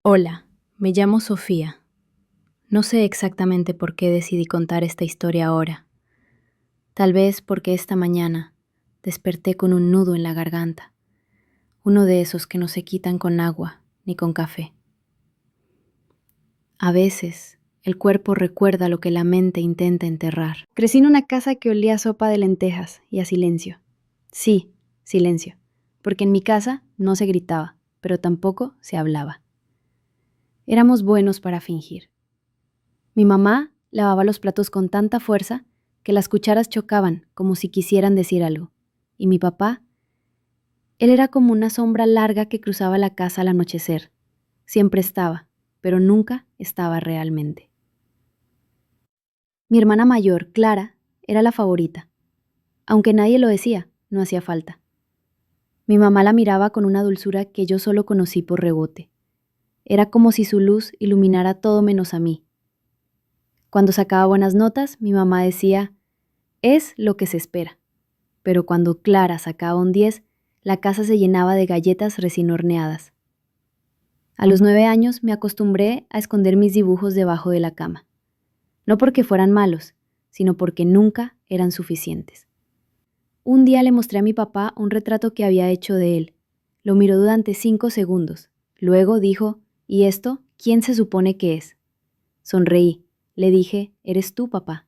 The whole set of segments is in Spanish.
Hola, me llamo Sofía. No sé exactamente por qué decidí contar esta historia ahora. Tal vez porque esta mañana desperté con un nudo en la garganta, uno de esos que no se quitan con agua ni con café. A veces, el cuerpo recuerda lo que la mente intenta enterrar. Crecí en una casa que olía a sopa de lentejas y a silencio. Sí, silencio, porque en mi casa no se gritaba, pero tampoco se hablaba. Éramos buenos para fingir. Mi mamá lavaba los platos con tanta fuerza que las cucharas chocaban como si quisieran decir algo. Y mi papá, él era como una sombra larga que cruzaba la casa al anochecer. Siempre estaba, pero nunca estaba realmente. Mi hermana mayor, Clara, era la favorita. Aunque nadie lo decía, no hacía falta. Mi mamá la miraba con una dulzura que yo solo conocí por rebote. Era como si su luz iluminara todo menos a mí. Cuando sacaba buenas notas, mi mamá decía, es lo que se espera. Pero cuando Clara sacaba un 10, la casa se llenaba de galletas recién horneadas. A los 9 años me acostumbré a esconder mis dibujos debajo de la cama. No porque fueran malos, sino porque nunca eran suficientes. Un día le mostré a mi papá un retrato que había hecho de él. Lo miró durante 5 segundos. Luego dijo, ¿y esto quién se supone que es? Sonreí. Le dije, ¿eres tú, papá?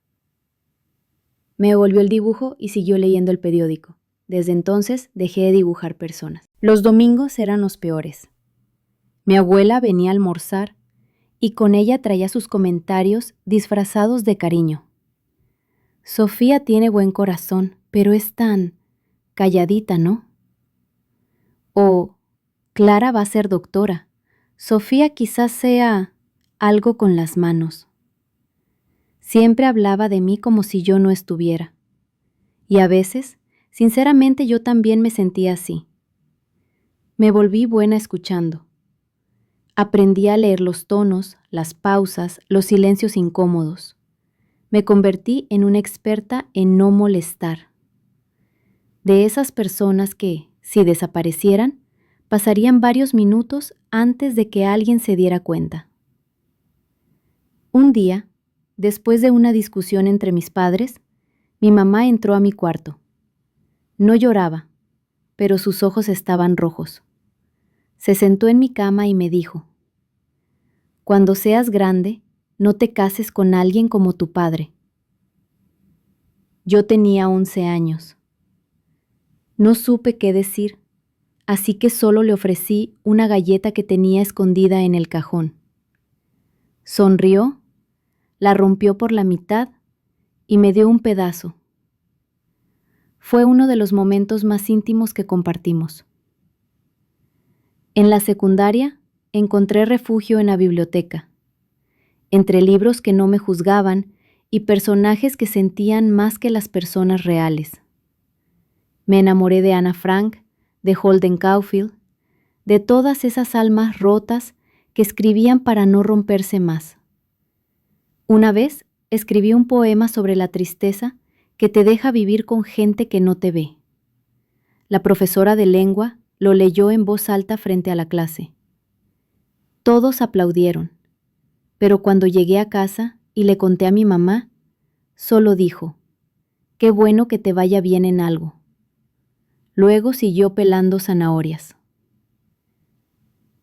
Me devolvió el dibujo y siguió leyendo el periódico. Desde entonces dejé de dibujar personas. Los domingos eran los peores. Mi abuela venía a almorzar y con ella traía sus comentarios disfrazados de cariño. Sofía tiene buen corazón, pero es tan calladita, ¿no? O Clara va a ser doctora. Sofía quizás sea algo con las manos. Siempre hablaba de mí como si yo no estuviera. Y a veces, sinceramente, yo también me sentía así. Me volví buena escuchando. Aprendí a leer los tonos, las pausas, los silencios incómodos. Me convertí en una experta en no molestar. De esas personas que, si desaparecieran, pasarían varios minutos antes de que alguien se diera cuenta. Un día, después de una discusión entre mis padres, mi mamá entró a mi cuarto. No lloraba, pero sus ojos estaban rojos. Se sentó en mi cama y me dijo, «Cuando seas grande, no te cases con alguien como tu padre». Yo tenía 11 años. No supe qué decir, así que solo le ofrecí una galleta que tenía escondida en el cajón. Sonrió, la rompió por la mitad y me dio un pedazo. Fue uno de los momentos más íntimos que compartimos. En la secundaria encontré refugio en la biblioteca, entre libros que no me juzgaban y personajes que sentían más que las personas reales. Me enamoré de Ana Frank, de Holden Caulfield, de todas esas almas rotas que escribían para no romperse más. Una vez escribí un poema sobre la tristeza que te deja vivir con gente que no te ve. La profesora de lengua lo leyó en voz alta frente a la clase. Todos aplaudieron, pero cuando llegué a casa y le conté a mi mamá, solo dijo, «Qué bueno que te vaya bien en algo». Luego siguió pelando zanahorias.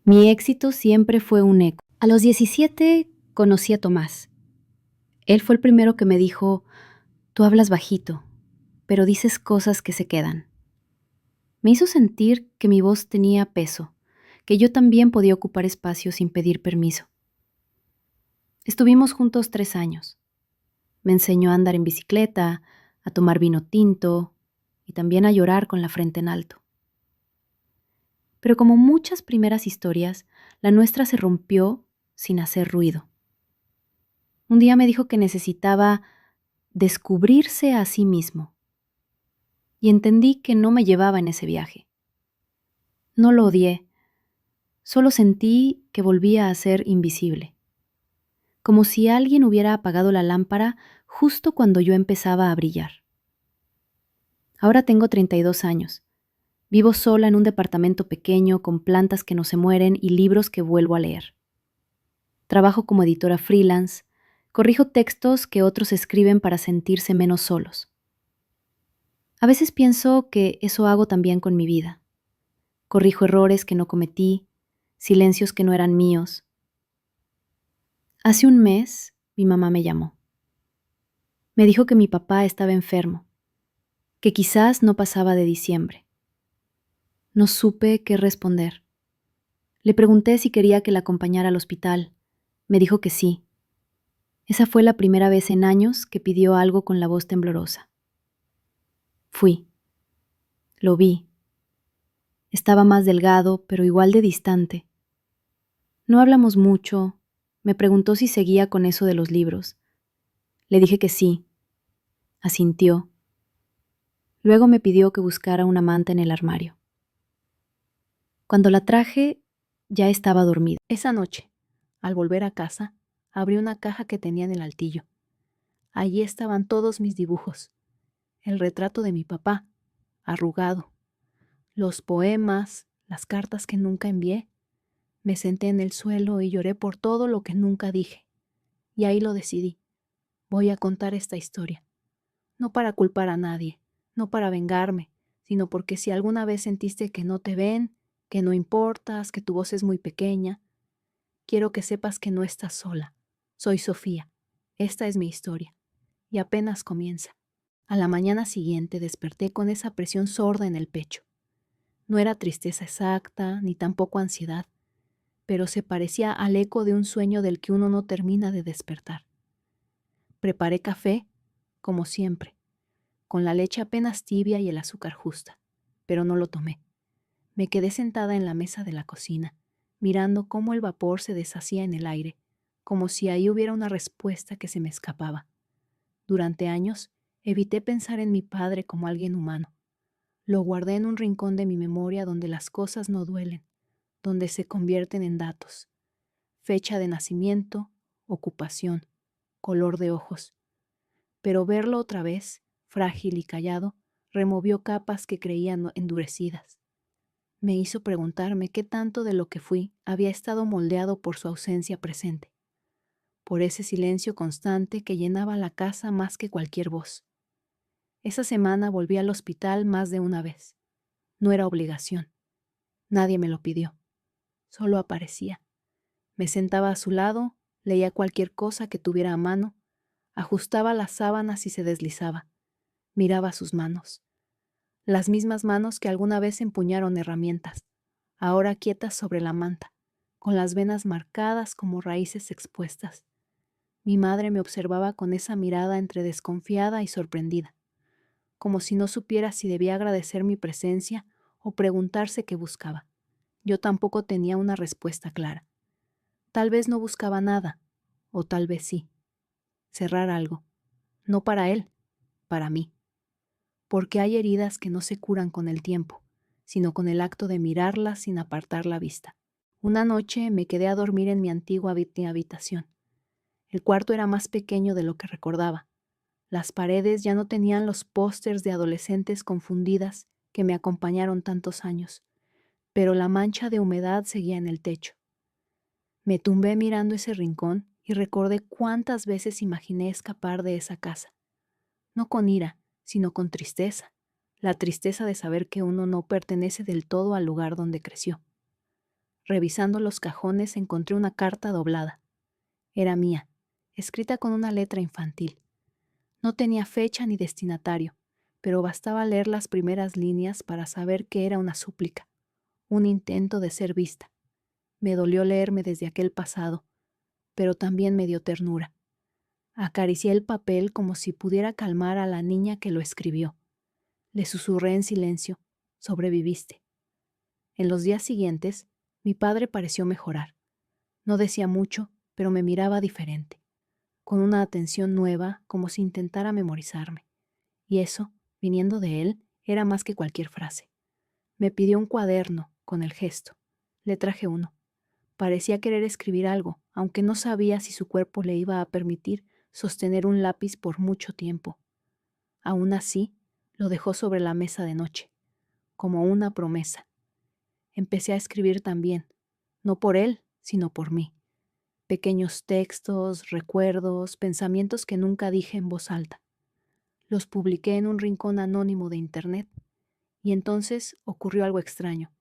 Mi éxito siempre fue un eco. A los 17 conocí a Tomás. Él fue el primero que me dijo, «Tú hablas bajito, pero dices cosas que se quedan». Me hizo sentir que mi voz tenía peso, que yo también podía ocupar espacio sin pedir permiso. Estuvimos juntos 3 años. Me enseñó a andar en bicicleta, a tomar vino tinto y también a llorar con la frente en alto. Pero como muchas primeras historias, la nuestra se rompió sin hacer ruido. Un día me dijo que necesitaba descubrirse a sí mismo. Y entendí que no me llevaba en ese viaje. No lo odié, solo sentí que volvía a ser invisible. Como si alguien hubiera apagado la lámpara justo cuando yo empezaba a brillar. Ahora tengo 32 años. Vivo sola en un departamento pequeño con plantas que no se mueren y libros que vuelvo a leer. Trabajo como editora freelance, corrijo textos que otros escriben para sentirse menos solos. A veces pienso que eso hago también con mi vida. Corrijo errores que no cometí, silencios que no eran míos. Hace un mes, mi mamá me llamó. Me dijo que mi papá estaba enfermo, que quizás no pasaba de diciembre. No supe qué responder. Le pregunté si quería que la acompañara al hospital. Me dijo que sí. Esa fue la primera vez en años que pidió algo con la voz temblorosa. Fui. Lo vi. Estaba más delgado, pero igual de distante. No hablamos mucho. Me preguntó si seguía con eso de los libros. Le dije que sí. Asintió. Luego me pidió que buscara una manta en el armario. Cuando la traje, ya estaba dormida. Esa noche, al volver a casa, abrí una caja que tenía en el altillo. Allí estaban todos mis dibujos. El retrato de mi papá, arrugado. Los poemas, las cartas que nunca envié. Me senté en el suelo y lloré por todo lo que nunca dije. Y ahí lo decidí. Voy a contar esta historia. No para culpar a nadie, no para vengarme, sino porque si alguna vez sentiste que no te ven, que no importas, que tu voz es muy pequeña, quiero que sepas que no estás sola. Soy Sofía. Esta es mi historia. Y apenas comienza. A la mañana siguiente desperté con esa presión sorda en el pecho. No era tristeza exacta, ni tampoco ansiedad, pero se parecía al eco de un sueño del que uno no termina de despertar. Preparé café, como siempre, con la leche apenas tibia y el azúcar justa, pero no lo tomé. Me quedé sentada en la mesa de la cocina, mirando cómo el vapor se deshacía en el aire, como si ahí hubiera una respuesta que se me escapaba. Durante años, evité pensar en mi padre como alguien humano. Lo guardé en un rincón de mi memoria donde las cosas no duelen, donde se convierten en datos. Fecha de nacimiento, ocupación, color de ojos. Pero verlo otra vez, frágil y callado, removió capas que creía endurecidas. Me hizo preguntarme qué tanto de lo que fui había estado moldeado por su ausencia presente, por ese silencio constante que llenaba la casa más que cualquier voz. Esa semana volví al hospital más de una vez. No era obligación. Nadie me lo pidió. Solo aparecía. Me sentaba a su lado, leía cualquier cosa que tuviera a mano, ajustaba las sábanas y se deslizaba. Miraba sus manos. Las mismas manos que alguna vez empuñaron herramientas, ahora quietas sobre la manta, con las venas marcadas como raíces expuestas. Mi madre me observaba con esa mirada entre desconfiada y sorprendida, como si no supiera si debía agradecer mi presencia o preguntarse qué buscaba. Yo tampoco tenía una respuesta clara. Tal vez no buscaba nada, o tal vez sí. Cerrar algo. No para él, para mí. Porque hay heridas que no se curan con el tiempo, sino con el acto de mirarlas sin apartar la vista. Una noche me quedé a dormir en mi antigua habitación. El cuarto era más pequeño de lo que recordaba. Las paredes ya no tenían los pósters de adolescentes confundidas que me acompañaron tantos años, pero la mancha de humedad seguía en el techo. Me tumbé mirando ese rincón y recordé cuántas veces imaginé escapar de esa casa. No con ira, sino con tristeza. La tristeza de saber que uno no pertenece del todo al lugar donde creció. Revisando los cajones encontré una carta doblada. Era mía, escrita con una letra infantil. No tenía fecha ni destinatario, pero bastaba leer las primeras líneas para saber que era una súplica, un intento de ser vista. Me dolió leerme desde aquel pasado, pero también me dio ternura. Acaricié el papel como si pudiera calmar a la niña que lo escribió. Le susurré en silencio: sobreviviste. En los días siguientes, mi padre pareció mejorar. No decía mucho, pero me miraba diferente, con una atención nueva, como si intentara memorizarme. Y eso, viniendo de él, era más que cualquier frase. Me pidió un cuaderno, con el gesto. Le traje uno. Parecía querer escribir algo, aunque no sabía si su cuerpo le iba a permitir sostener un lápiz por mucho tiempo. Aún así, lo dejó sobre la mesa de noche, como una promesa. Empecé a escribir también, no por él, sino por mí. pequeños textos, recuerdos, pensamientos que nunca dije en voz alta. Los publiqué en un rincón anónimo de internet y entonces ocurrió algo extraño.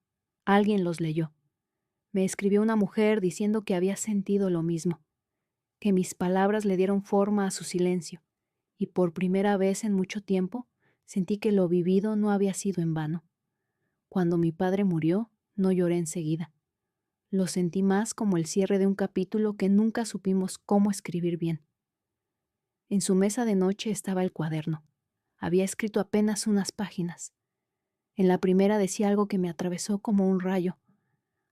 Alguien los leyó. Me escribió una mujer diciendo que había sentido lo mismo, que mis palabras le dieron forma a su silencio, y por primera vez en mucho tiempo sentí que lo vivido no había sido en vano. Cuando mi padre murió, no lloré enseguida. Lo sentí más como el cierre de un capítulo que nunca supimos cómo escribir bien. En su mesa de noche estaba el cuaderno. Había escrito apenas unas páginas. En la primera decía algo que me atravesó como un rayo.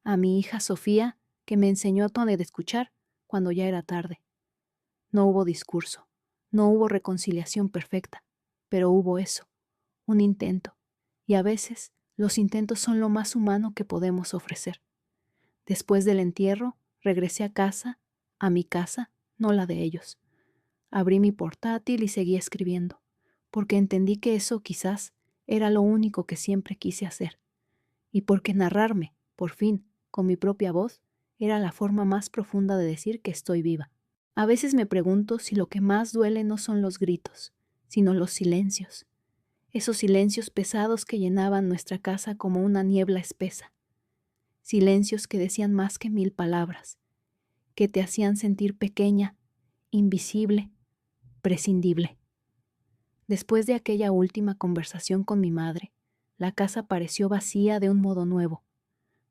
A mi hija Sofía, que me enseñó dónde de escuchar cuando ya era tarde. No hubo discurso, no hubo reconciliación perfecta, pero hubo eso, un intento. Y a veces los intentos son lo más humano que podemos ofrecer. Después del entierro, regresé a mi casa, no la de ellos. Abrí mi portátil y seguí escribiendo, porque entendí que eso quizás era lo único que siempre quise hacer, y porque narrarme, por fin, con mi propia voz, era la forma más profunda de decir que estoy viva. A veces me pregunto si lo que más duele no son los gritos, sino los silencios, esos silencios pesados que llenaban nuestra casa como una niebla espesa, silencios que decían más que 1000 palabras, que te hacían sentir pequeña, invisible, prescindible. Después de aquella última conversación con mi madre, la casa pareció vacía de un modo nuevo.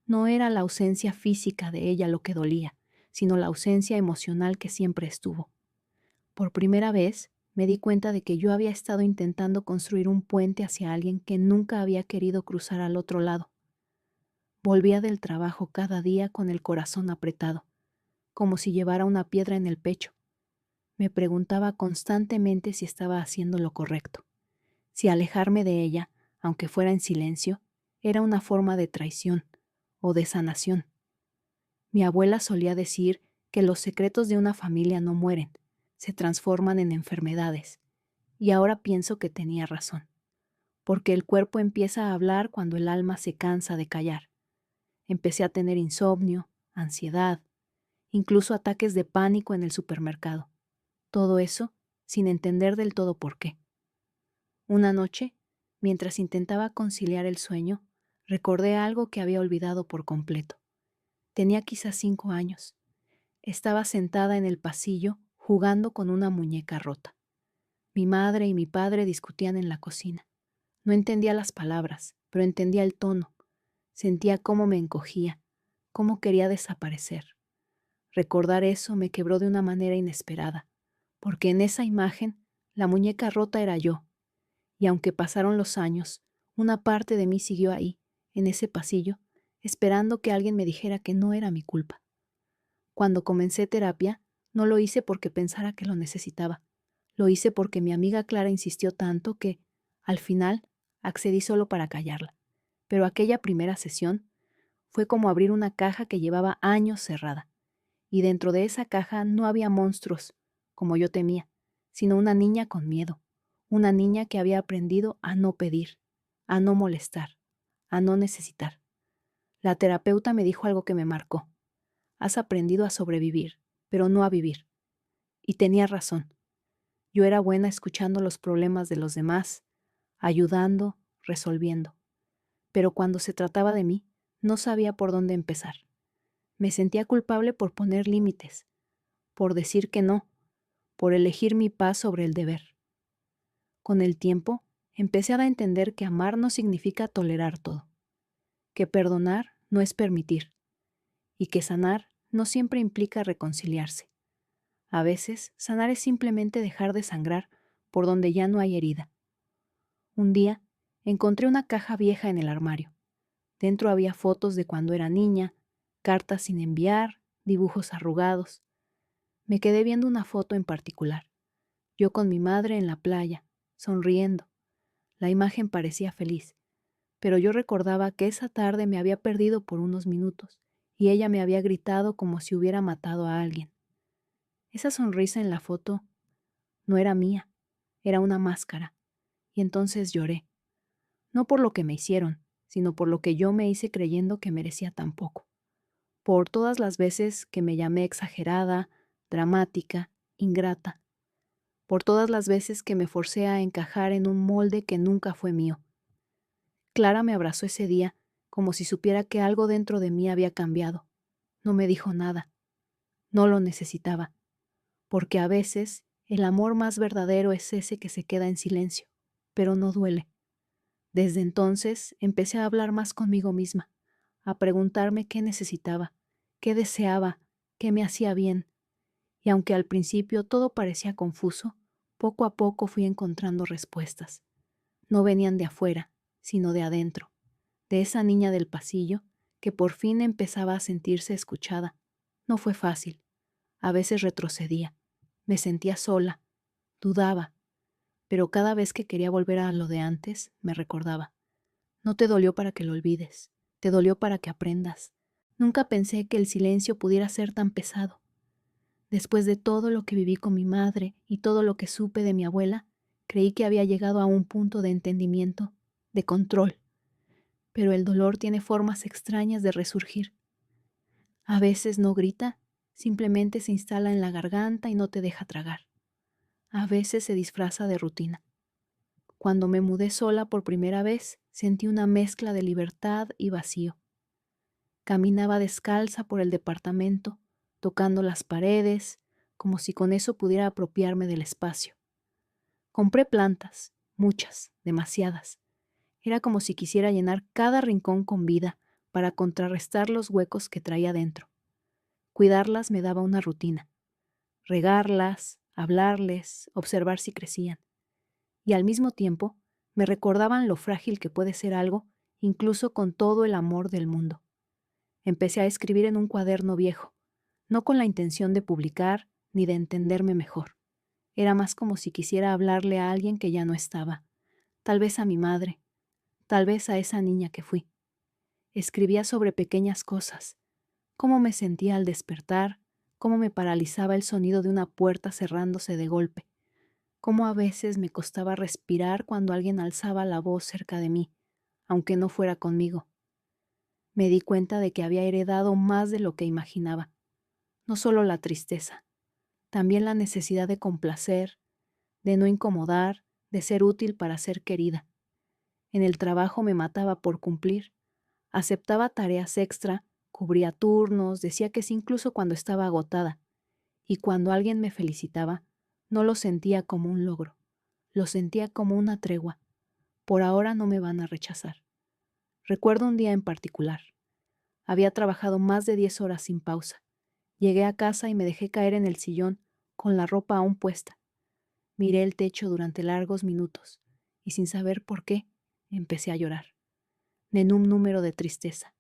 No era la ausencia física de ella lo que dolía, sino la ausencia emocional que siempre estuvo. Por primera vez, me di cuenta de que yo había estado intentando construir un puente hacia alguien que nunca había querido cruzar al otro lado. Volvía del trabajo cada día con el corazón apretado, como si llevara una piedra en el pecho. Me preguntaba constantemente si estaba haciendo lo correcto, si alejarme de ella, aunque fuera en silencio, era una forma de traición o de sanación. Mi abuela solía decir que los secretos de una familia no mueren, se transforman en enfermedades, y ahora pienso que tenía razón, porque el cuerpo empieza a hablar cuando el alma se cansa de callar. Empecé a tener insomnio, ansiedad, incluso ataques de pánico en el supermercado. Todo eso sin entender del todo por qué. Una noche, mientras intentaba conciliar el sueño, recordé algo que había olvidado por completo. Tenía quizás 5 años. Estaba sentada en el pasillo jugando con una muñeca rota. Mi madre y mi padre discutían en la cocina. No entendía las palabras, pero entendía el tono. Sentía cómo me encogía, cómo quería desaparecer. Recordar eso me quebró de una manera inesperada, porque en esa imagen la muñeca rota era yo, y aunque pasaron los años, una parte de mí siguió ahí, en ese pasillo, esperando que alguien me dijera que no era mi culpa. Cuando comencé terapia, no lo hice porque pensara que lo necesitaba. Lo hice porque mi amiga Clara insistió tanto que, al final, accedí solo para callarla. Pero aquella primera sesión fue como abrir una caja que llevaba años cerrada. Y dentro de esa caja no había monstruos, como yo temía, sino una niña con miedo, una niña que había aprendido a no pedir, a no molestar, a no necesitar. La terapeuta me dijo algo que me marcó. Has aprendido a sobrevivir, pero no a vivir. Y tenía razón. Yo era buena escuchando los problemas de los demás, ayudando, resolviendo. Pero cuando se trataba de mí, no sabía por dónde empezar. Me sentía culpable por poner límites, por decir que no, por elegir mi paz sobre el deber. Con el tiempo, empecé a entender que amar no significa tolerar todo, que perdonar no es permitir, y que sanar no siempre implica reconciliarse. A veces, sanar es simplemente dejar de sangrar por donde ya no hay herida. Un día, encontré una caja vieja en el armario. Dentro había fotos de cuando era niña, cartas sin enviar, dibujos arrugados. Me quedé viendo una foto en particular. Yo con mi madre en la playa, sonriendo. La imagen parecía feliz, pero yo recordaba que esa tarde me había perdido por unos minutos y ella me había gritado como si hubiera matado a alguien. Esa sonrisa en la foto no era mía, era una máscara, y entonces lloré. No por lo que me hicieron, sino por lo que yo me hice creyendo que merecía tan poco. por todas las veces que me llamé exagerada, dramática, ingrata, por todas las veces que me forcé a encajar en un molde que nunca fue mío. Clara me abrazó ese día como si supiera que algo dentro de mí había cambiado. No me dijo nada. No lo necesitaba, porque a veces el amor más verdadero es ese que se queda en silencio, pero no duele. Desde entonces empecé a hablar más conmigo misma, a preguntarme qué necesitaba, qué deseaba, qué me hacía bien. Y aunque al principio todo parecía confuso, poco a poco fui encontrando respuestas. No venían de afuera, sino de adentro, de esa niña del pasillo que por fin empezaba a sentirse escuchada. No fue fácil. A veces retrocedía, me sentía sola, dudaba, pero cada vez que quería volver a lo de antes, me recordaba. No te dolió para que lo olvides, te dolió para que aprendas. Nunca pensé que el silencio pudiera ser tan pesado. Después de todo lo que viví con mi madre y todo lo que supe de mi abuela, creí que había llegado a un punto de entendimiento, de control. Pero el dolor tiene formas extrañas de resurgir. A veces no grita, simplemente se instala en la garganta y no te deja tragar. A veces se disfraza de rutina. Cuando me mudé sola por primera vez, sentí una mezcla de libertad y vacío. Caminaba descalza por el departamento, tocando las paredes, como si con eso pudiera apropiarme del espacio. Compré plantas, muchas, demasiadas. Era como si quisiera llenar cada rincón con vida para contrarrestar los huecos que traía dentro. Cuidarlas me daba una rutina. Regarlas, hablarles, observar si crecían. Y al mismo tiempo me recordaban lo frágil que puede ser algo, incluso con todo el amor del mundo. Empecé a escribir en un cuaderno viejo, no con la intención de publicar ni de entenderme mejor. Era más como si quisiera hablarle a alguien que ya no estaba, tal vez a mi madre, tal vez a esa niña que fui. Escribía sobre pequeñas cosas, cómo me sentía al despertar, cómo me paralizaba el sonido de una puerta cerrándose de golpe, cómo a veces me costaba respirar cuando alguien alzaba la voz cerca de mí, aunque no fuera conmigo. Me di cuenta de que había heredado más de lo que imaginaba. No solo la tristeza, también la necesidad de complacer, de no incomodar, de ser útil para ser querida. En el trabajo me mataba por cumplir. Aceptaba tareas extra, cubría turnos, decía que sí incluso cuando estaba agotada. Y cuando alguien me felicitaba, no lo sentía como un logro, lo sentía como una tregua. Por ahora no me van a rechazar. Recuerdo un día en particular. Había trabajado más de 10 horas sin pausa. Llegué a casa y me dejé caer en el sillón, con la ropa aún puesta. Miré el techo durante largos minutos, y sin saber por qué, empecé a llorar. En un número de tristeza.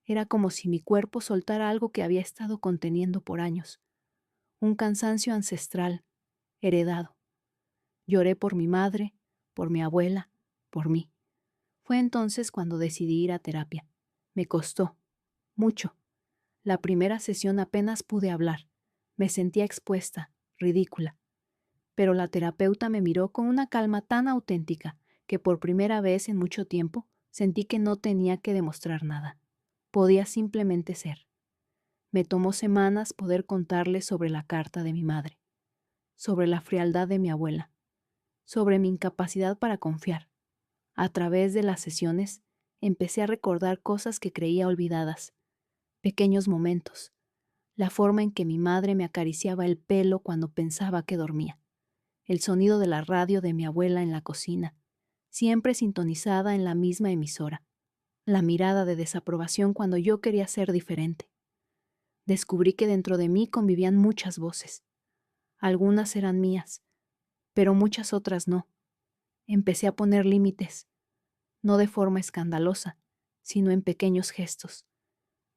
Era como si mi cuerpo soltara algo que había estado conteniendo por años. Un cansancio ancestral, heredado. Lloré por mi madre, por mi abuela, por mí. Fue entonces cuando decidí ir a terapia. Me costó, mucho. La primera sesión apenas pude hablar. Me sentía expuesta, ridícula. Pero la terapeuta me miró con una calma tan auténtica que por primera vez en mucho tiempo sentí que no tenía que demostrar nada. Podía simplemente ser. Me tomó semanas poder contarle sobre la carta de mi madre, sobre la frialdad de mi abuela, sobre mi incapacidad para confiar. A través de las sesiones empecé a recordar cosas que creía olvidadas, pequeños momentos, la forma en que mi madre me acariciaba el pelo cuando pensaba que dormía, el sonido de la radio de mi abuela en la cocina, siempre sintonizada en la misma emisora, la mirada de desaprobación cuando yo quería ser diferente. Descubrí que dentro de mí convivían muchas voces. Algunas eran mías, pero muchas otras no. Empecé a poner límites, no de forma escandalosa, sino en pequeños gestos.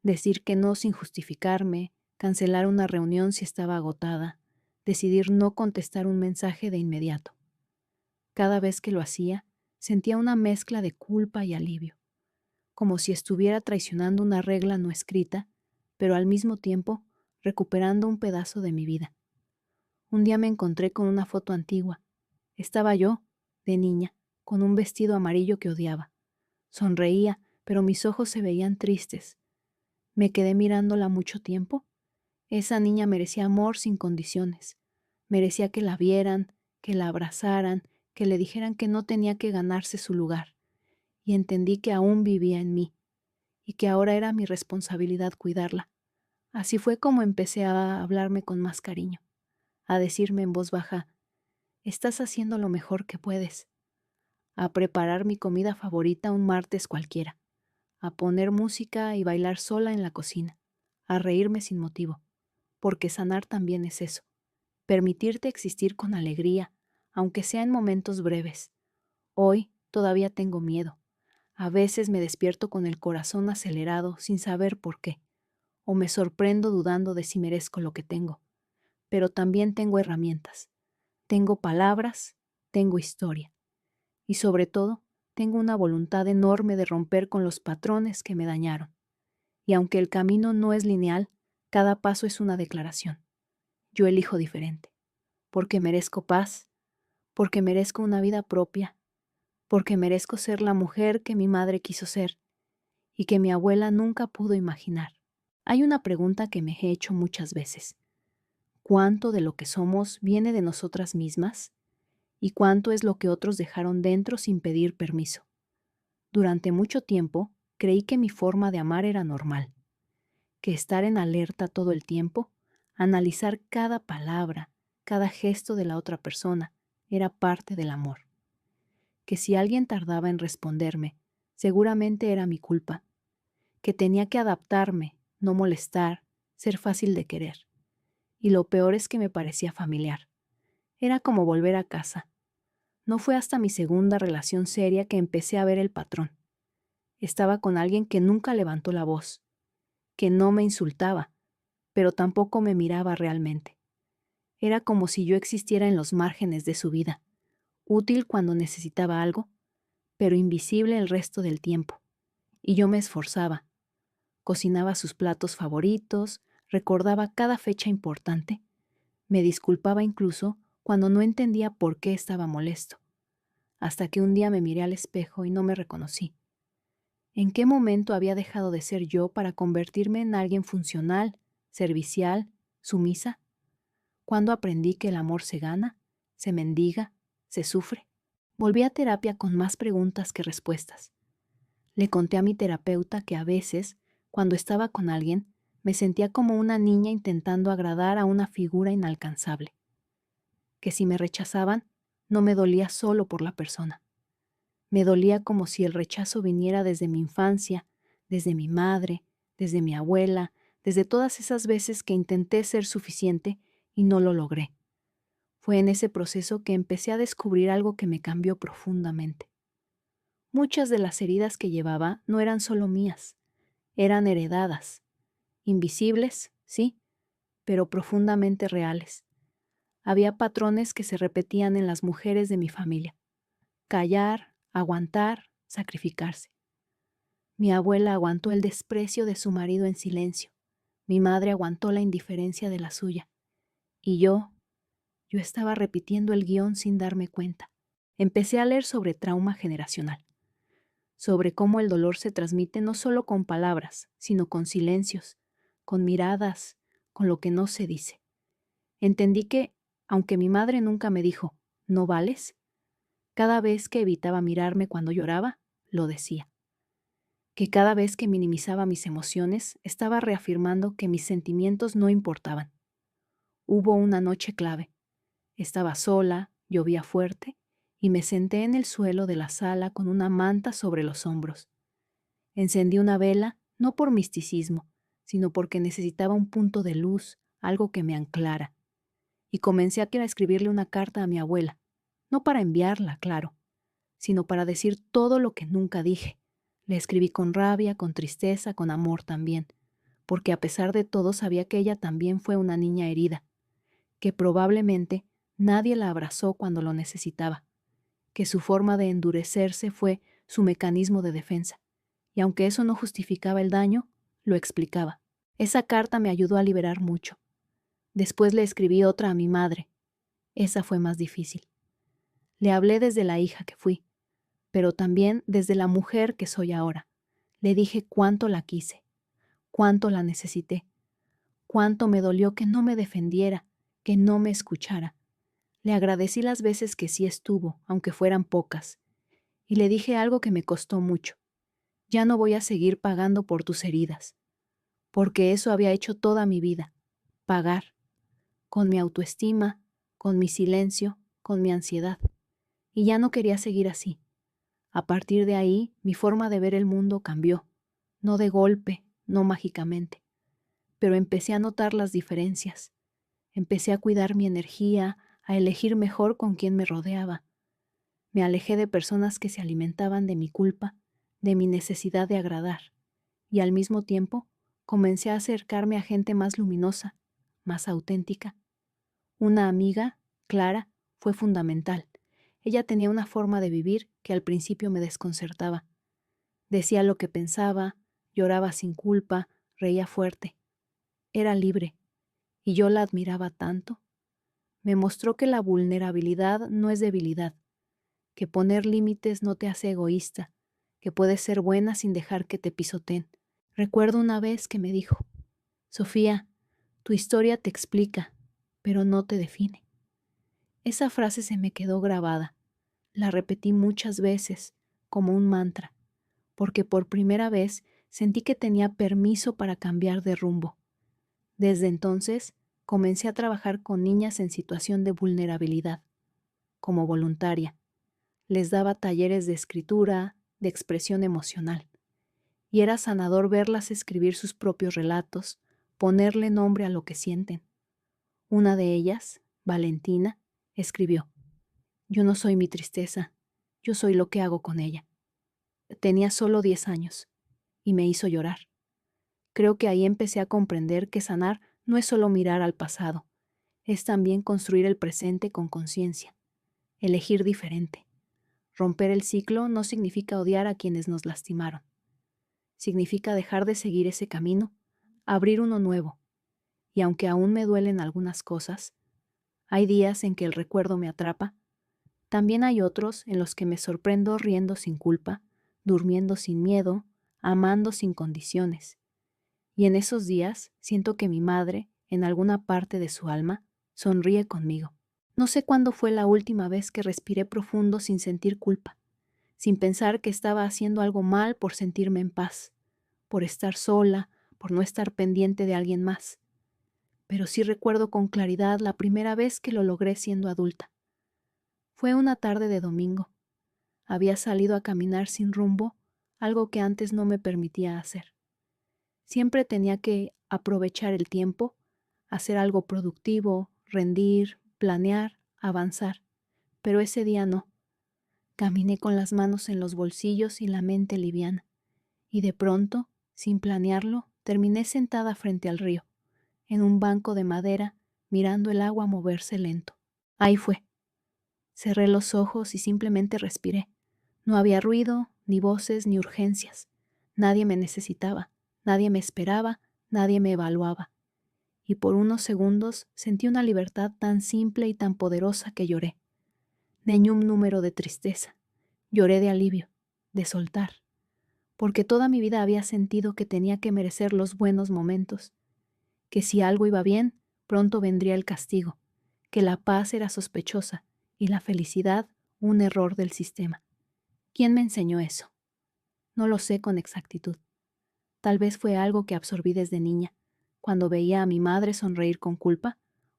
Decir que no sin justificarme, cancelar una reunión si estaba agotada, decidir no contestar un mensaje de inmediato. Cada vez que lo hacía, sentía una mezcla de culpa y alivio, como si estuviera traicionando una regla no escrita, pero al mismo tiempo recuperando un pedazo de mi vida. Un día me encontré con una foto antigua. Estaba yo, de niña, con un vestido amarillo que odiaba. Sonreía, pero mis ojos se veían tristes. Me quedé mirándola mucho tiempo. Esa niña merecía amor sin condiciones. Merecía que la vieran, que la abrazaran, que le dijeran que no tenía que ganarse su lugar. Y entendí que aún vivía en mí y que ahora era mi responsabilidad cuidarla. Así fue como empecé a hablarme con más cariño, a decirme en voz baja: estás haciendo lo mejor que puedes, a preparar mi comida favorita un martes cualquiera, a poner música y bailar sola en la cocina, a reírme sin motivo, porque sanar también es eso, permitirte existir con alegría, aunque sea en momentos breves. Hoy todavía tengo miedo. A veces me despierto con el corazón acelerado sin saber por qué, o me sorprendo dudando de si merezco lo que tengo. Pero también tengo herramientas, tengo palabras, tengo historia. Y sobre todo, tengo una voluntad enorme de romper con los patrones que me dañaron. Y aunque el camino no es lineal, cada paso es una declaración. Yo elijo diferente, porque merezco paz, porque merezco una vida propia, porque merezco ser la mujer que mi madre quiso ser y que mi abuela nunca pudo imaginar. Hay una pregunta que me he hecho muchas veces. ¿Cuánto de lo que somos viene de nosotras mismas? ¿Y cuánto es lo que otros dejaron dentro sin pedir permiso? Durante mucho tiempo creí que mi forma de amar era normal, que estar en alerta todo el tiempo, analizar cada palabra, cada gesto de la otra persona, era parte del amor. Que si alguien tardaba en responderme, seguramente era mi culpa, que tenía que adaptarme, no molestar, ser fácil de querer. Y lo peor es que me parecía familiar. Era como volver a casa. No fue hasta mi segunda relación seria que empecé a ver el patrón. Estaba con alguien que nunca levantó la voz, que no me insultaba, pero tampoco me miraba realmente. Era como si yo existiera en los márgenes de su vida, útil cuando necesitaba algo, pero invisible el resto del tiempo. Y yo me esforzaba. Cocinaba sus platos favoritos, recordaba cada fecha importante, me disculpaba incluso cuando no entendía por qué estaba molesto, hasta que un día me miré al espejo y no me reconocí. ¿En qué momento había dejado de ser yo para convertirme en alguien funcional, servicial, sumisa? ¿Cuándo aprendí que el amor se gana, se mendiga, se sufre? Volví a terapia con más preguntas que respuestas. Le conté a mi terapeuta que a veces, cuando estaba con alguien, me sentía como una niña intentando agradar a una figura inalcanzable. Que si me rechazaban, no me dolía solo por la persona. Me dolía como si el rechazo viniera desde mi infancia, desde mi madre, desde mi abuela, desde todas esas veces que intenté ser suficiente y no lo logré. Fue en ese proceso que empecé a descubrir algo que me cambió profundamente. Muchas de las heridas que llevaba no eran solo mías, eran heredadas, invisibles, sí, pero profundamente reales. Había patrones que se repetían en las mujeres de mi familia. Callar, aguantar, sacrificarse. Mi abuela aguantó el desprecio de su marido en silencio. Mi madre aguantó la indiferencia de la suya. Y yo estaba repitiendo el guión sin darme cuenta. Empecé a leer sobre trauma generacional, sobre cómo el dolor se transmite no solo con palabras, sino con silencios, con miradas, con lo que no se dice. Entendí que, aunque mi madre nunca me dijo, ¿no vales?, cada vez que evitaba mirarme cuando lloraba, lo decía. Que cada vez que minimizaba mis emociones, estaba reafirmando que mis sentimientos no importaban. Hubo una noche clave. Estaba sola, llovía fuerte, y me senté en el suelo de la sala con una manta sobre los hombros. Encendí una vela, no por misticismo, sino porque necesitaba un punto de luz, algo que me anclara. Y comencé a escribirle una carta a mi abuela, no para enviarla, claro, sino para decir todo lo que nunca dije. Le escribí con rabia, con tristeza, con amor también, porque a pesar de todo sabía que ella también fue una niña herida, que probablemente nadie la abrazó cuando lo necesitaba, que su forma de endurecerse fue su mecanismo de defensa, y aunque eso no justificaba el daño, lo explicaba. Esa carta me ayudó a liberar mucho. Después le escribí otra a mi madre. Esa fue más difícil. Le hablé desde la hija que fui, pero también desde la mujer que soy ahora. Le dije cuánto la quise, cuánto la necesité, cuánto me dolió que no me defendiera, que no me escuchara. Le agradecí las veces que sí estuvo, aunque fueran pocas, y le dije algo que me costó mucho. Ya no voy a seguir pagando por tus heridas, porque eso había hecho toda mi vida, pagar, con mi autoestima, con mi silencio, con mi ansiedad. Y ya no quería seguir así. A partir de ahí, mi forma de ver el mundo cambió, no de golpe, no mágicamente, pero empecé a notar las diferencias. Empecé a cuidar mi energía, a elegir mejor con quién me rodeaba. Me alejé de personas que se alimentaban de mi culpa, de mi necesidad de agradar, y al mismo tiempo comencé a acercarme a gente más luminosa, más auténtica. Una amiga, Clara, fue fundamental. Ella tenía una forma de vivir que al principio me desconcertaba. Decía lo que pensaba, lloraba sin culpa, reía fuerte. Era libre, y yo la admiraba tanto. Me mostró que la vulnerabilidad no es debilidad, que poner límites no te hace egoísta, que puedes ser buena sin dejar que te pisoteen. Recuerdo una vez que me dijo: Sofía, tu historia te explica, pero no te define. Esa frase se me quedó grabada. La repetí muchas veces, como un mantra, porque por primera vez sentí que tenía permiso para cambiar de rumbo. Desde entonces, comencé a trabajar con niñas en situación de vulnerabilidad, como voluntaria. Les daba talleres de escritura, de expresión emocional. Y era sanador verlas escribir sus propios relatos, ponerle nombre a lo que sienten. Una de ellas, Valentina, escribió: Yo no soy mi tristeza, yo soy lo que hago con ella. Tenía solo 10 años y me hizo llorar. Creo que ahí empecé a comprender que sanar no es solo mirar al pasado, es también construir el presente con conciencia, elegir diferente. Romper el ciclo no significa odiar a quienes nos lastimaron. Significa dejar de seguir ese camino, abrir uno nuevo. Y aunque aún me duelen algunas cosas, hay días en que el recuerdo me atrapa. También hay otros en los que me sorprendo riendo sin culpa, durmiendo sin miedo, amando sin condiciones. Y en esos días siento que mi madre, en alguna parte de su alma, sonríe conmigo. No sé cuándo fue la última vez que respiré profundo sin sentir culpa, sin pensar que estaba haciendo algo mal por sentirme en paz, por estar sola, por no estar pendiente de alguien más. Pero sí recuerdo con claridad la primera vez que lo logré siendo adulta. Fue una tarde de domingo. Había salido a caminar sin rumbo, algo que antes no me permitía hacer. Siempre tenía que aprovechar el tiempo, hacer algo productivo, rendir, planear, avanzar. Pero ese día no. Caminé con las manos en los bolsillos y la mente liviana. Y de pronto, sin planearlo, terminé sentada frente al río, en un banco de madera, mirando el agua moverse lento. Ahí fue. Cerré los ojos y simplemente respiré. No había ruido, ni voces, ni urgencias. Nadie me necesitaba, nadie me esperaba, nadie me evaluaba. Y por unos segundos sentí una libertad tan simple y tan poderosa que lloré. Ni un número de tristeza. Lloré de alivio, de soltar. Porque toda mi vida había sentido que tenía que merecer los buenos momentos, que si algo iba bien, pronto vendría el castigo, que la paz era sospechosa y la felicidad un error del sistema. ¿Quién me enseñó eso? No lo sé con exactitud. Tal vez fue algo que absorbí desde niña, cuando veía a mi madre sonreír con culpa,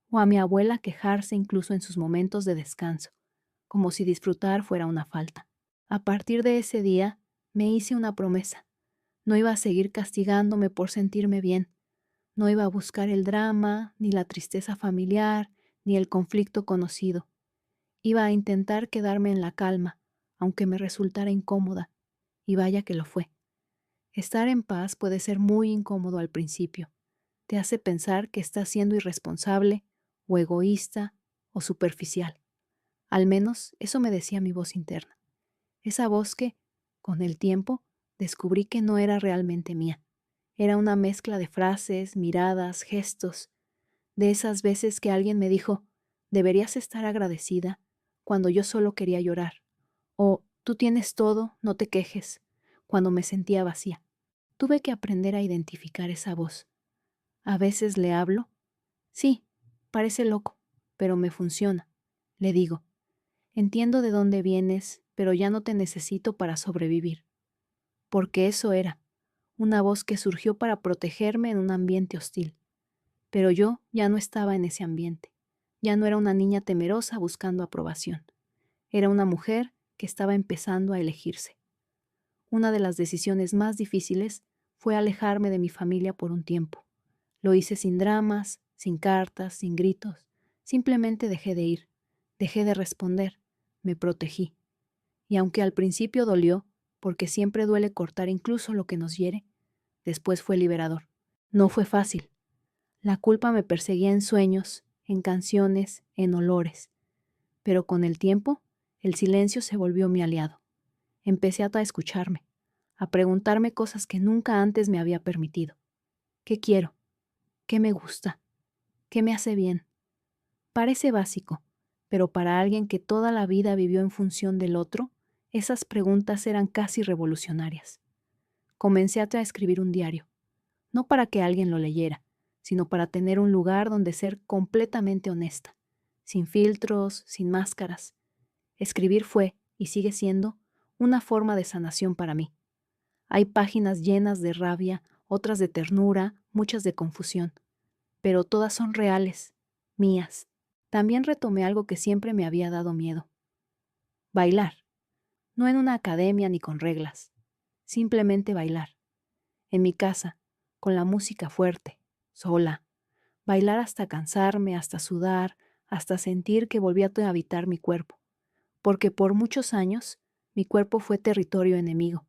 o a mi abuela quejarse incluso en sus momentos de descanso, como si disfrutar fuera una falta. A partir de ese día, me hice una promesa. No iba a seguir castigándome por sentirme bien. No iba a buscar el drama, ni la tristeza familiar, ni el conflicto conocido. Iba a intentar quedarme en la calma, aunque me resultara incómoda, y vaya que lo fue. Estar en paz puede ser muy incómodo al principio. Te hace pensar que estás siendo irresponsable, o egoísta, o superficial. Al menos eso me decía mi voz interna. Esa voz que, con el tiempo, descubrí que no era realmente mía. Era una mezcla de frases, miradas, gestos, de esas veces que alguien me dijo: deberías estar agradecida, cuando yo solo quería llorar, o tú tienes todo, no te quejes, cuando me sentía vacía. Tuve que aprender a identificar esa voz. A veces le hablo. Sí, parece loco, pero me funciona. Le digo, entiendo de dónde vienes, pero ya no te necesito para sobrevivir. Porque eso era, una voz que surgió para protegerme en un ambiente hostil. Pero yo ya no estaba en ese ambiente. Ya no era una niña temerosa buscando aprobación. Era una mujer que estaba empezando a elegirse. Una de las decisiones más difíciles fue alejarme de mi familia por un tiempo. Lo hice sin dramas, sin cartas, sin gritos. Simplemente dejé de ir, dejé de responder, me protegí. Y aunque al principio dolió, porque siempre duele cortar incluso lo que nos hiere, después fue liberador. No fue fácil. La culpa me perseguía en sueños, en canciones, en olores. Pero con el tiempo, el silencio se volvió mi aliado. Empecé a escucharme, a preguntarme cosas que nunca antes me había permitido. ¿Qué quiero? ¿Qué me gusta? ¿Qué me hace bien? Parece básico, pero para alguien que toda la vida vivió en función del otro, esas preguntas eran casi revolucionarias. Comencé a escribir un diario, no para que alguien lo leyera, sino para tener un lugar donde ser completamente honesta, sin filtros, sin máscaras. Escribir fue, y sigue siendo, una forma de sanación para mí. Hay páginas llenas de rabia, otras de ternura, muchas de confusión, pero todas son reales, mías. También retomé algo que siempre me había dado miedo. Bailar. No en una academia ni con reglas. Simplemente bailar. En mi casa, con la música fuerte, sola. Bailar hasta cansarme, hasta sudar, hasta sentir que volvía a habitar mi cuerpo. Porque por muchos años, mi cuerpo fue territorio enemigo.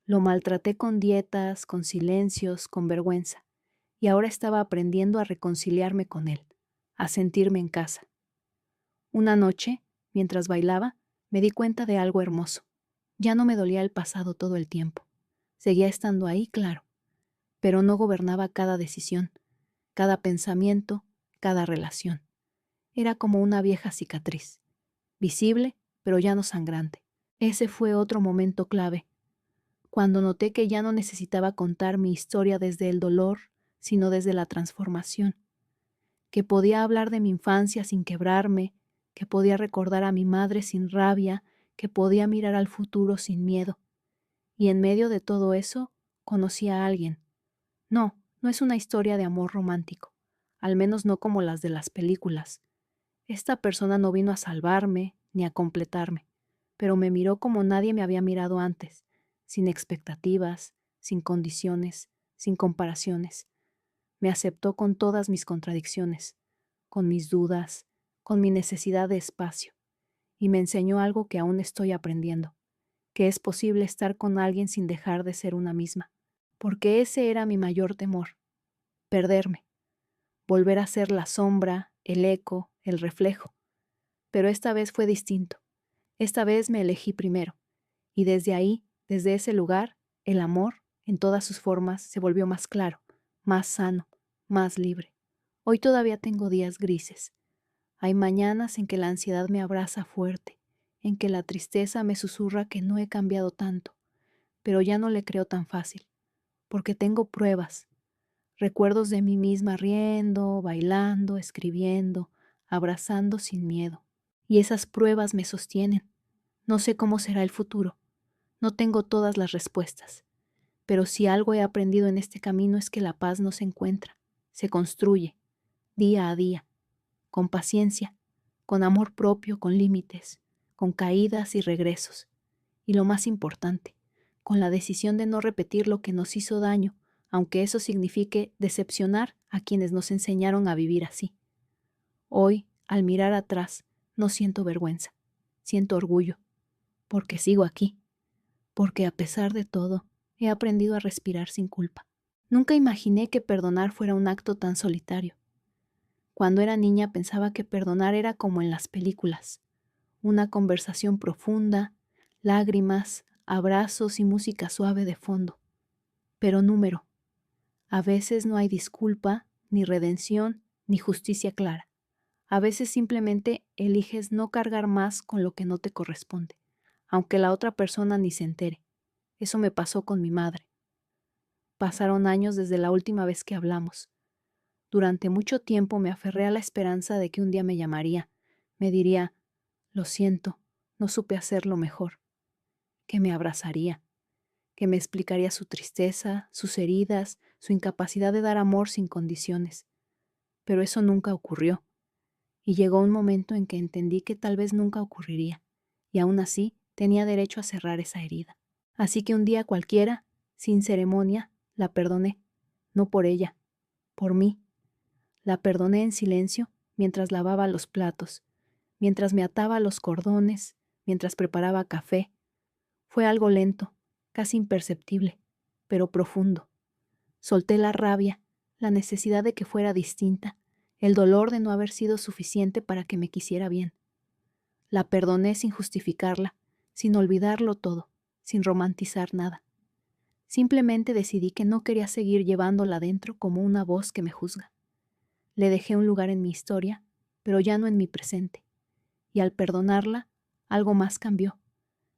Lo maltraté con dietas, con silencios, con vergüenza. Y ahora estaba aprendiendo a reconciliarme con él, a sentirme en casa. Una noche, mientras bailaba, me di cuenta de algo hermoso. Ya no me dolía el pasado todo el tiempo. Seguía estando ahí, claro, pero no gobernaba cada decisión, cada pensamiento, cada relación. Era como una vieja cicatriz, visible, pero ya no sangrante. Ese fue otro momento clave, cuando noté que ya no necesitaba contar mi historia desde el dolor, sino desde la transformación, que podía hablar de mi infancia sin quebrarme, que podía recordar a mi madre sin rabia, que podía mirar al futuro sin miedo. Y en medio de todo eso, conocí a alguien. No, no es una historia de amor romántico, al menos no como las de las películas. Esta persona no vino a salvarme ni a completarme, pero me miró como nadie me había mirado antes, sin expectativas, sin condiciones, sin comparaciones. Me aceptó con todas mis contradicciones, con mis dudas, con mi necesidad de espacio, y me enseñó algo que aún estoy aprendiendo, que es posible estar con alguien sin dejar de ser una misma, porque ese era mi mayor temor, perderme, volver a ser la sombra, el eco, el reflejo. Pero esta vez fue distinto. Esta vez me elegí primero, y desde ahí, desde ese lugar, el amor, en todas sus formas, se volvió más claro, más sano, más libre. Hoy todavía tengo días grises. Hay mañanas en que la ansiedad me abraza fuerte, en que la tristeza me susurra que no he cambiado tanto, pero ya no le creo tan fácil, porque tengo pruebas, recuerdos de mí misma riendo, bailando, escribiendo, abrazando sin miedo. Y esas pruebas me sostienen. No sé cómo será el futuro, no tengo todas las respuestas, pero si algo he aprendido en este camino es que la paz no se encuentra, se construye, día a día, con paciencia, con amor propio, con límites, con caídas y regresos. Y lo más importante, con la decisión de no repetir lo que nos hizo daño, aunque eso signifique decepcionar a quienes nos enseñaron a vivir así. Hoy, al mirar atrás, no siento vergüenza, siento orgullo, porque sigo aquí, porque a pesar de todo, he aprendido a respirar sin culpa. Nunca imaginé que perdonar fuera un acto tan solitario. Cuando era niña pensaba que perdonar era como en las películas, una conversación profunda, lágrimas, abrazos y música suave de fondo. Pero número, a veces no hay disculpa, ni redención, ni justicia clara. A veces simplemente eliges no cargar más con lo que no te corresponde, aunque la otra persona ni se entere. Eso me pasó con mi madre. Pasaron años desde la última vez que hablamos. Durante mucho tiempo me aferré a la esperanza de que un día me llamaría, me diría, lo siento, no supe hacerlo mejor, que me abrazaría, que me explicaría su tristeza, sus heridas, su incapacidad de dar amor sin condiciones. Pero eso nunca ocurrió, y llegó un momento en que entendí que tal vez nunca ocurriría, y aún así tenía derecho a cerrar esa herida. Así que un día cualquiera, sin ceremonia, la perdoné, no por ella, por mí. La perdoné en silencio mientras lavaba los platos, mientras me ataba los cordones, mientras preparaba café. Fue algo lento, casi imperceptible, pero profundo. Solté la rabia, la necesidad de que fuera distinta, el dolor de no haber sido suficiente para que me quisiera bien. La perdoné sin justificarla, sin olvidarlo todo, sin romantizar nada. Simplemente decidí que no quería seguir llevándola dentro como una voz que me juzga. Le dejé un lugar en mi historia, pero ya no en mi presente. Y al perdonarla, algo más cambió.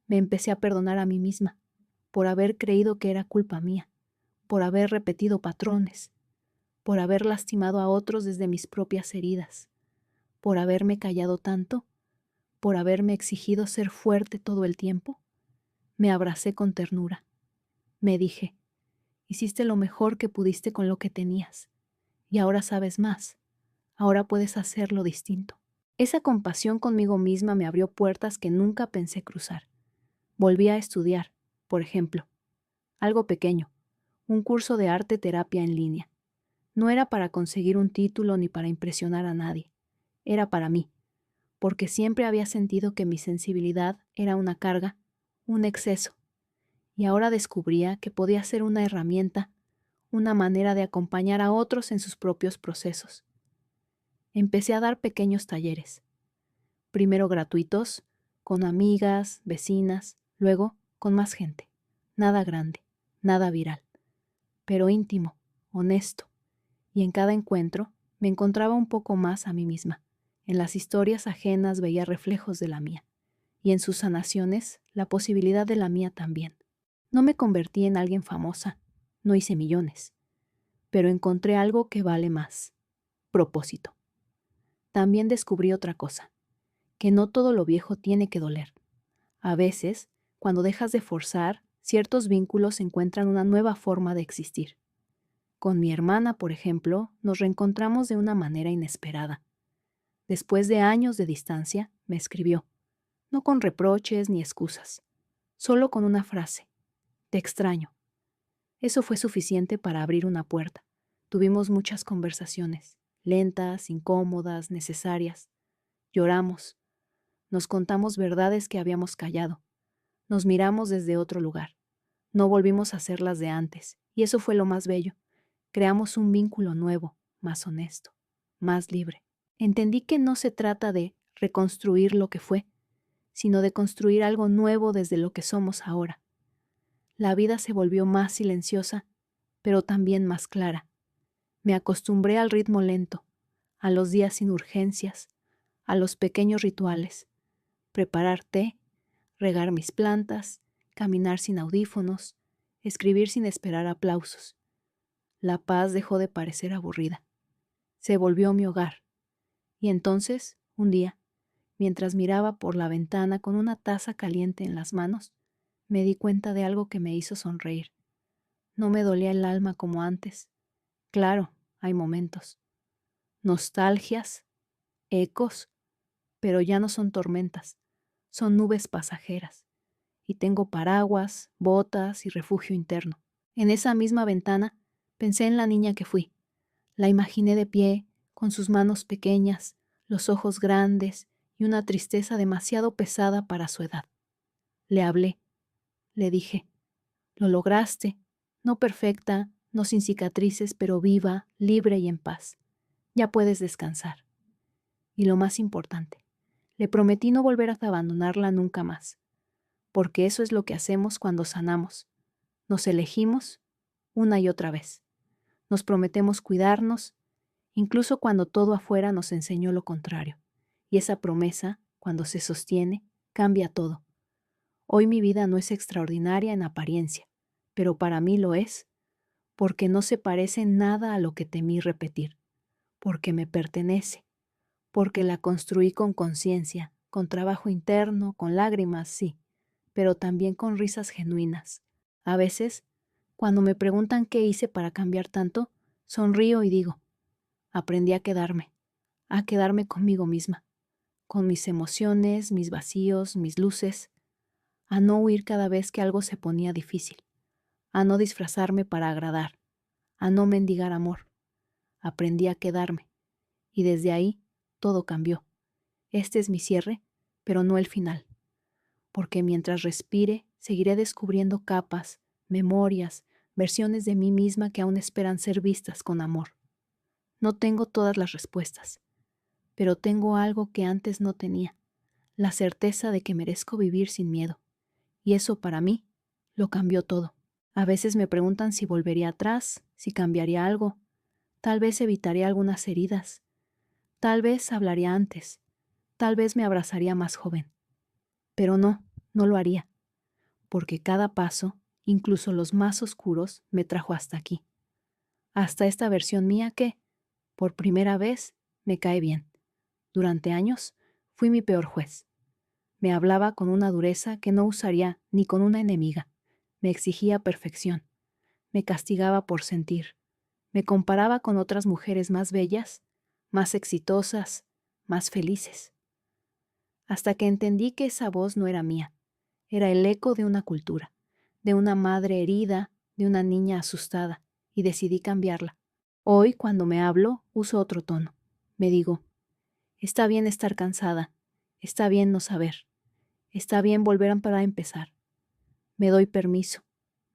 Me empecé a perdonar a mí misma, por haber creído que era culpa mía, por haber repetido patrones, por haber lastimado a otros desde mis propias heridas, por haberme callado tanto, por haberme exigido ser fuerte todo el tiempo. Me abracé con ternura. Me dije, hiciste lo mejor que pudiste con lo que tenías, y ahora sabes más, ahora puedes hacerlo distinto. Esa compasión conmigo misma me abrió puertas que nunca pensé cruzar. Volví a estudiar, por ejemplo, algo pequeño, un curso de arte terapia en línea. No era para conseguir un título ni para impresionar a nadie, era para mí, porque siempre había sentido que mi sensibilidad era una carga, un exceso, y ahora descubría que podía ser una herramienta, una manera de acompañar a otros en sus propios procesos. Empecé a dar pequeños talleres, primero gratuitos, con amigas, vecinas, luego con más gente, nada grande, nada viral, pero íntimo, honesto, y en cada encuentro me encontraba un poco más a mí misma. En las historias ajenas veía reflejos de la mía, y en sus sanaciones la posibilidad de la mía también. No me convertí en alguien famosa, no hice millones, pero encontré algo que vale más: propósito. También descubrí otra cosa, que no todo lo viejo tiene que doler. A veces, cuando dejas de forzar, ciertos vínculos encuentran una nueva forma de existir. Con mi hermana, por ejemplo, nos reencontramos de una manera inesperada. Después de años de distancia, me escribió, no con reproches ni excusas, solo con una frase: te extraño. Eso fue suficiente para abrir una puerta. Tuvimos muchas conversaciones, lentas, incómodas, necesarias. Lloramos. Nos contamos verdades que habíamos callado. Nos miramos desde otro lugar. No volvimos a ser las de antes, y eso fue lo más bello. Creamos un vínculo nuevo, más honesto, más libre. Entendí que no se trata de reconstruir lo que fue, sino de construir algo nuevo desde lo que somos ahora. La vida se volvió más silenciosa, pero también más clara. Me acostumbré al ritmo lento, a los días sin urgencias, a los pequeños rituales: preparar té, regar mis plantas, caminar sin audífonos, escribir sin esperar aplausos. La paz dejó de parecer aburrida. Se volvió mi hogar. Y entonces, un día, mientras miraba por la ventana con una taza caliente en las manos, me di cuenta de algo que me hizo sonreír. No me dolía el alma como antes. Claro, hay momentos. Nostalgias, ecos, pero ya no son tormentas, son nubes pasajeras. Y tengo paraguas, botas y refugio interno. En esa misma ventana pensé en la niña que fui. La imaginé de pie, con sus manos pequeñas, los ojos grandes y una tristeza demasiado pesada para su edad. Le hablé. Le dije, lo lograste, no perfecta, no sin cicatrices, pero viva, libre y en paz. Ya puedes descansar. Y lo más importante, le prometí no volver a abandonarla nunca más, porque eso es lo que hacemos cuando sanamos. Nos elegimos una y otra vez. Nos prometemos cuidarnos, incluso cuando todo afuera nos enseñó lo contrario. Y esa promesa, cuando se sostiene, cambia todo. Hoy mi vida no es extraordinaria en apariencia, pero para mí lo es, porque no se parece en nada a lo que temí repetir, porque me pertenece, porque la construí con conciencia, con trabajo interno, con lágrimas, sí, pero también con risas genuinas. A veces, cuando me preguntan qué hice para cambiar tanto, sonrío y digo, aprendí a quedarme conmigo misma, con mis emociones, mis vacíos, mis luces, a no huir cada vez que algo se ponía difícil, a no disfrazarme para agradar, a no mendigar amor. Aprendí a quedarme, y desde ahí todo cambió. Este es mi cierre, pero no el final, porque mientras respire, seguiré descubriendo capas, memorias, versiones de mí misma que aún esperan ser vistas con amor. No tengo todas las respuestas, pero tengo algo que antes no tenía, la certeza de que merezco vivir sin miedo. Y eso para mí lo cambió todo. A veces me preguntan si volvería atrás, si cambiaría algo. Tal vez evitaría algunas heridas. Tal vez hablaría antes. Tal vez me abrazaría más joven. Pero no lo haría. Porque cada paso, incluso los más oscuros, me trajo hasta aquí. Hasta esta versión mía que, por primera vez, me cae bien. Durante años, fui mi peor juez. Me hablaba con una dureza que no usaría ni con una enemiga. Me exigía perfección. Me castigaba por sentir. Me comparaba con otras mujeres más bellas, más exitosas, más felices. Hasta que entendí que esa voz no era mía. Era el eco de una cultura, de una madre herida, de una niña asustada, y decidí cambiarla. Hoy, cuando me hablo, uso otro tono. Me digo, está bien estar cansada, está bien no saber, está bien volver para empezar. Me doy permiso,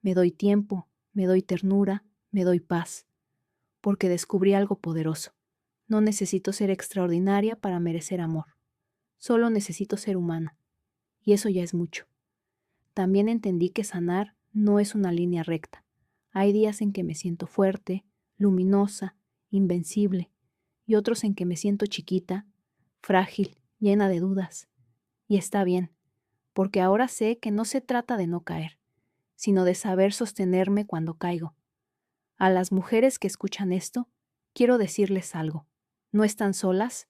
me doy tiempo, me doy ternura, me doy paz, porque descubrí algo poderoso. No necesito ser extraordinaria para merecer amor. Solo necesito ser humana, y eso ya es mucho. También entendí que sanar no es una línea recta. Hay días en que me siento fuerte, luminosa, invencible, y otros en que me siento chiquita, frágil, llena de dudas. Y está bien, porque ahora sé que no se trata de no caer, sino de saber sostenerme cuando caigo. A las mujeres que escuchan esto, quiero decirles algo. No están solas,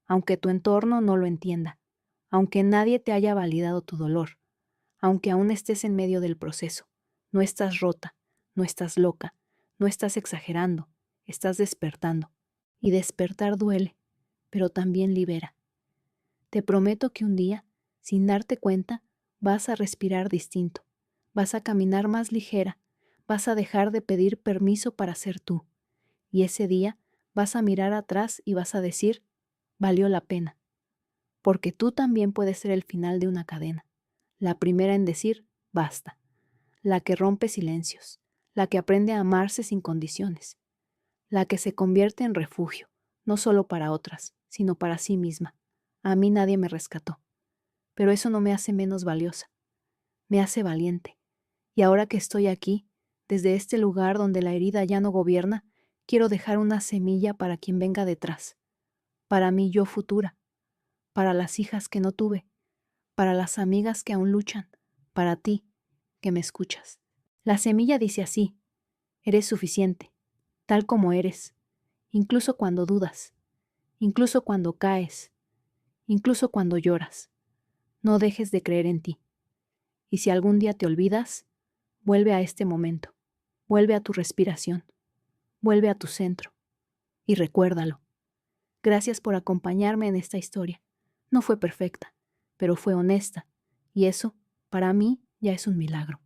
aunque tu entorno no lo entienda, aunque nadie te haya validado tu dolor, aunque aún estés en medio del proceso. No estás rota, no estás loca, no estás exagerando, estás despertando. Y despertar duele, pero también libera. Te prometo que un día, sin darte cuenta, vas a respirar distinto, vas a caminar más ligera, vas a dejar de pedir permiso para ser tú. Y ese día vas a mirar atrás y vas a decir, valió la pena. Porque tú también puedes ser el final de una cadena. La primera en decir, basta. La que rompe silencios. La que aprende a amarse sin condiciones. La que se convierte en refugio, no solo para otras, sino para sí misma. A mí nadie me rescató. Pero eso no me hace menos valiosa. Me hace valiente. Y ahora que estoy aquí, desde este lugar donde la herida ya no gobierna, quiero dejar una semilla para quien venga detrás. Para mi yo futura. Para las hijas que no tuve. Para las amigas que aún luchan. Para ti, que me escuchas. La semilla dice así: eres suficiente, tal como eres, incluso cuando dudas, incluso cuando caes, incluso cuando lloras. No dejes de creer en ti. Y si algún día te olvidas, vuelve a este momento, vuelve a tu respiración, vuelve a tu centro y recuérdalo. Gracias por acompañarme en esta historia. No fue perfecta, pero fue honesta, y eso, para mí, ya es un milagro.